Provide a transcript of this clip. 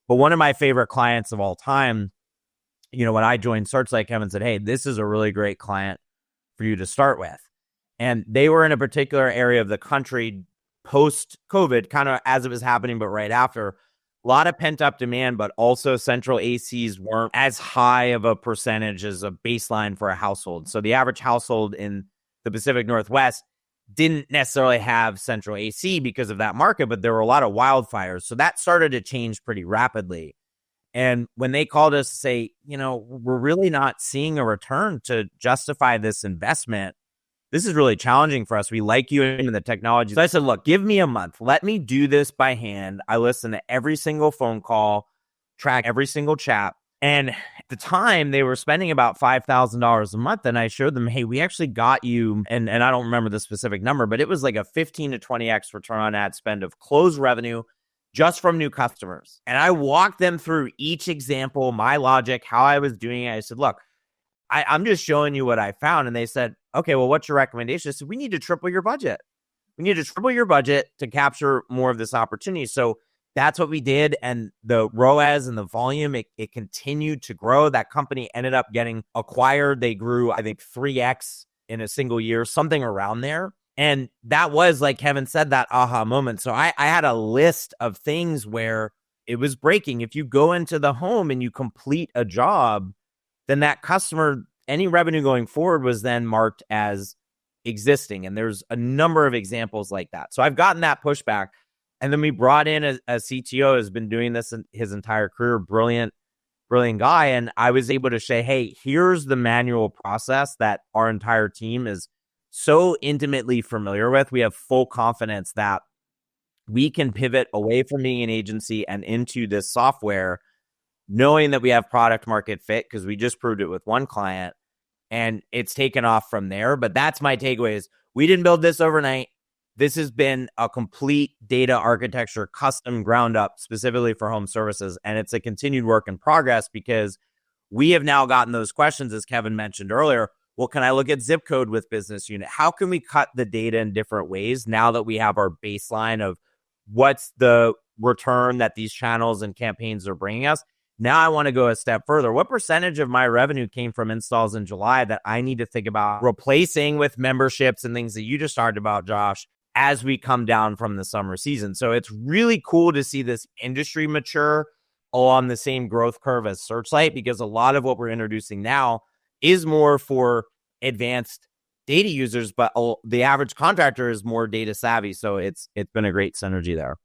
But one of my favorite clients of all time, when I joined Searchlight, Kevin said, hey, this is a really great client for you to start with. And they were in a particular area of the country post-COVID, kind of as it was happening, but right after. A lot of pent-up demand, but also central ACs weren't as high of a percentage as a baseline for a household. So the average household in the Pacific Northwest didn't necessarily have central AC because of that market, but there were a lot of wildfires. So that started to change pretty rapidly. And when they called us to say, we're really not seeing a return to justify this investment, this is really challenging for us. We like you in the technology. So I said, look, give me a month. Let me do this by hand. I listen to every single phone call, track every single chat. And at the time, they were spending about $5,000 a month. And I showed them, hey, we actually got you, and I don't remember the specific number, but it was like a 15 to 20x return on ad spend of closed revenue just from new customers. And I walked them through each example, my logic, how I was doing it. I said, look, I'm just showing you what I found. And they said, okay, well, what's your recommendation? I said, we need to triple your budget. We need to triple your budget to capture more of this opportunity. So that's what we did. And the ROAS and the volume, it continued to grow. That company ended up getting acquired. They grew, I think, 3x in a single year, something around there. And that was, like Kevin said, that aha moment. So I had a list of things where it was breaking. If you go into the home and you complete a job, then that customer, any revenue going forward was then marked as existing. And there's a number of examples like that. So I've gotten that pushback. And then we brought in a CTO who's been doing this in his entire career, brilliant guy. And I was able to say, hey, here's the manual process that our entire team is so intimately familiar with. We have full confidence that we can pivot away from being an agency and into this software, knowing that we have product market fit because we just proved it with one client and it's taken off from there. But that's my takeaway is we didn't build this overnight. This has been a complete data architecture, custom ground up specifically for home services. And it's a continued work in progress because we have now gotten those questions, as Kevin mentioned earlier. Well, can I look at zip code with business unit? How can we cut the data in different ways now that we have our baseline of what's the return that these channels and campaigns are bringing us? Now I want to go a step further. What percentage of my revenue came from installs in July that I need to think about replacing with memberships and things that you just talked about, Josh, as we come down from the summer season? So it's really cool to see this industry mature along the same growth curve as Searchlight, because a lot of what we're introducing now is more for advanced data users, but the average contractor is more data savvy. So it's been a great synergy there.